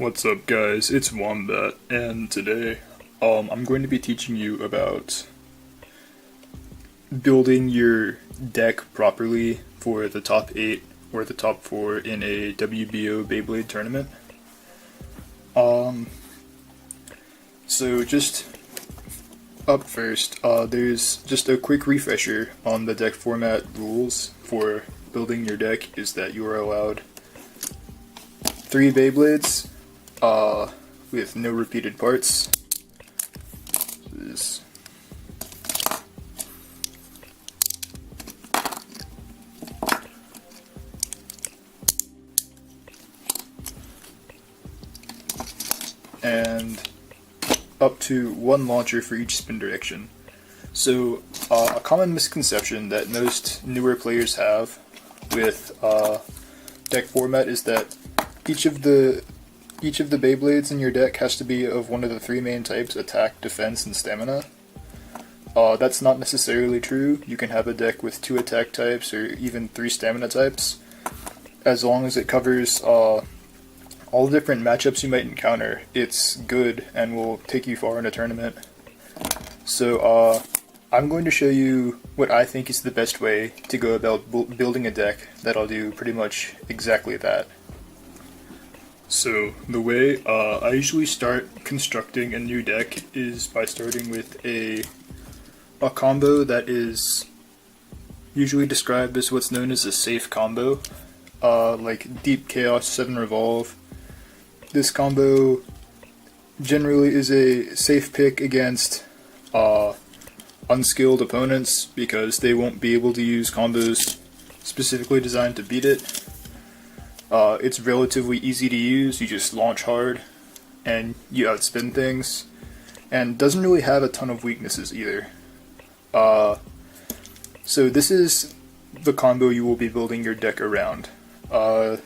What's up guys, it's Wombat, and today I'm going to be teaching you about building your deck properly for the top 8 or the top 4 in a WBO Beyblade tournament. So just up first, there's just a quick refresher on the deck format rules for building your deck is that you are allowed 3 Beyblades, with no repeated parts. And up to 1 launcher for each spin direction. So, a common misconception that most newer players have with deck format is that each of the Beyblades in your deck has to be of one of the 3 main types: attack, defense, and stamina. That's not necessarily true. You can have a deck with 2 attack types or even 3 stamina types, as long as it covers all the different matchups you might encounter. It's good and will take you far in a tournament. So I'm going to show you what I think is the best way to go about building a deck that'll do pretty much exactly that. So the way I usually start constructing a new deck is by starting with a combo that is usually described as what's known as a safe combo, like Deep Chaos 7 Revolve. This combo generally is a safe pick against unskilled opponents because they won't be able to use combos specifically designed to beat it. It's relatively easy to use. You just launch hard and you outspin things, and doesn't really have a ton of weaknesses either. So this is the combo you will be building your deck around. For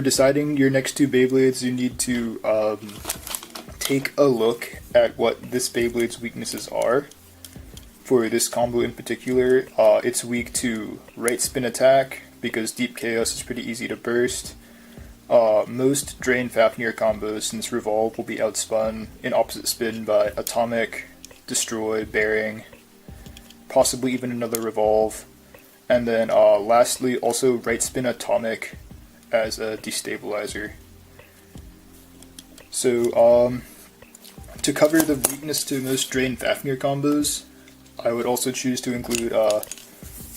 deciding your next 2 Beyblades, you need to take a look at what this Beyblade's weaknesses are. For this combo in particular, it's weak to right spin attack, because Deep Chaos is pretty easy to burst. Most Drain Fafnir combos, since Revolve will be outspun in opposite spin by Atomic, Destroy, Bearing, possibly even another Revolve. And then lastly, also right spin Atomic as a destabilizer. So to cover the weakness to most Drain Fafnir combos, I would also choose to include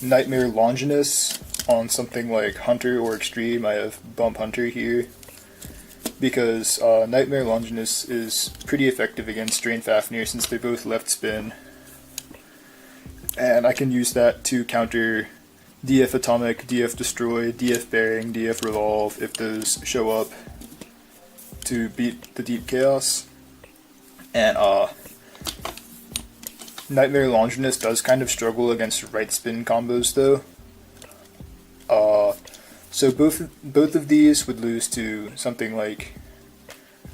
Nightmare Longinus on something like Hunter or Extreme. I have Bump Hunter here, because Nightmare Longinus is pretty effective against Drain Fafnir since they're both left spin, and I can use that to counter DF Atomic, DF Destroy, DF Bearing, DF Revolve if those show up to beat the Deep Chaos. And Nightmare Longinus does kind of struggle against right spin combos though. So both of these would lose to something like,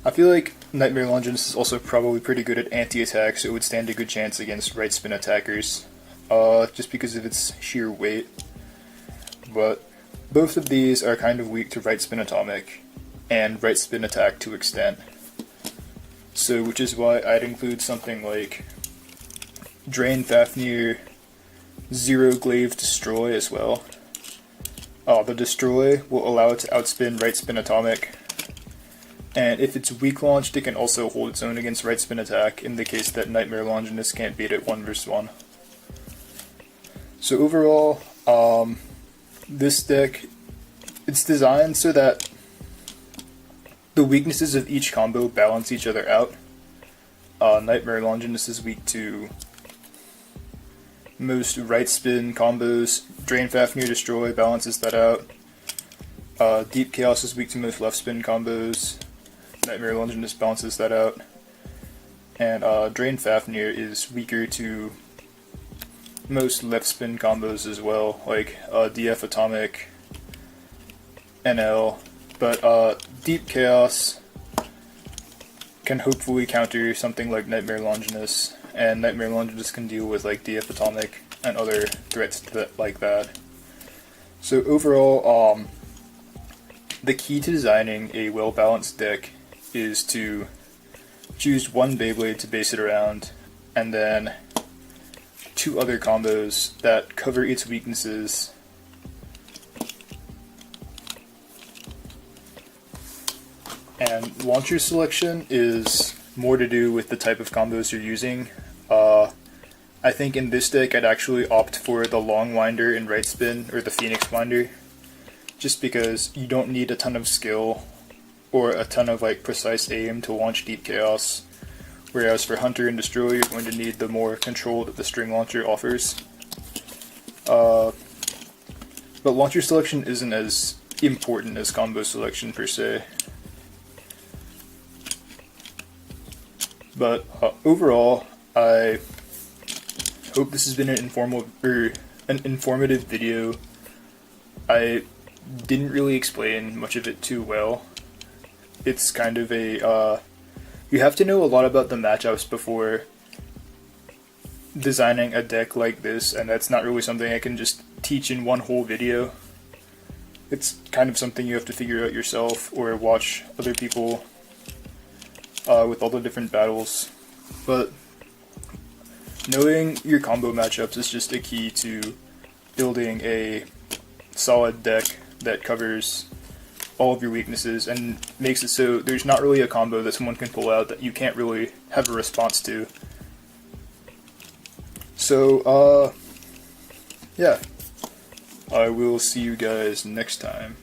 I feel like Nightmare Longinus is also probably pretty good at anti-attack, so it would stand a good chance against right spin attackers, just because of its sheer weight. But both of these are kind of weak to right spin atomic and right spin attack to extent. So which is why I'd include something like Drain Fafnir, Zero Glaive Destroy as well. The Destroy will allow it to outspin right spin atomic, and if it's weak launched, it can also hold its own against right spin attack in the case that Nightmare Longinus can't beat it 1 vs 1. So overall, this deck, it's designed so that the weaknesses of each combo balance each other out. Nightmare Longinus is weak to most right spin combos. Drain Fafnir Destroy balances that out. Deep Chaos is weak to most left spin combos. Nightmare Longinus balances that out. And Drain Fafnir is weaker to most left spin combos as well, like DF Atomic, NL. But Deep Chaos can hopefully counter something like Nightmare Longinus, and Nightmare Longinus can deal with like DF Atomic and other threats like that. So overall, the key to designing a well-balanced deck is to choose one Beyblade to base it around, and then 2 other combos that cover its weaknesses. And launcher selection is more to do with the type of combos you're using. I think in this deck I'd actually opt for the long winder and right spin, or the Phoenix winder, just because you don't need a ton of skill or a ton of precise aim to launch Deep Chaos, whereas for Hunter and Destroy you're going to need the more control that the string launcher offers. But launcher selection isn't as important as combo selection per se. But overall, I hope this has been an informative video. I didn't really explain much of it too well. It's kind of a you have to know a lot about the matchups before designing a deck like this, and that's not really something I can just teach in one whole video. It's kind of something you have to figure out yourself, or watch other people with all the different battles. But knowing your combo matchups is just a key to building a solid deck that covers all of your weaknesses and makes it so there's not really a combo that someone can pull out that you can't really have a response to. So, yeah. I will see you guys next time.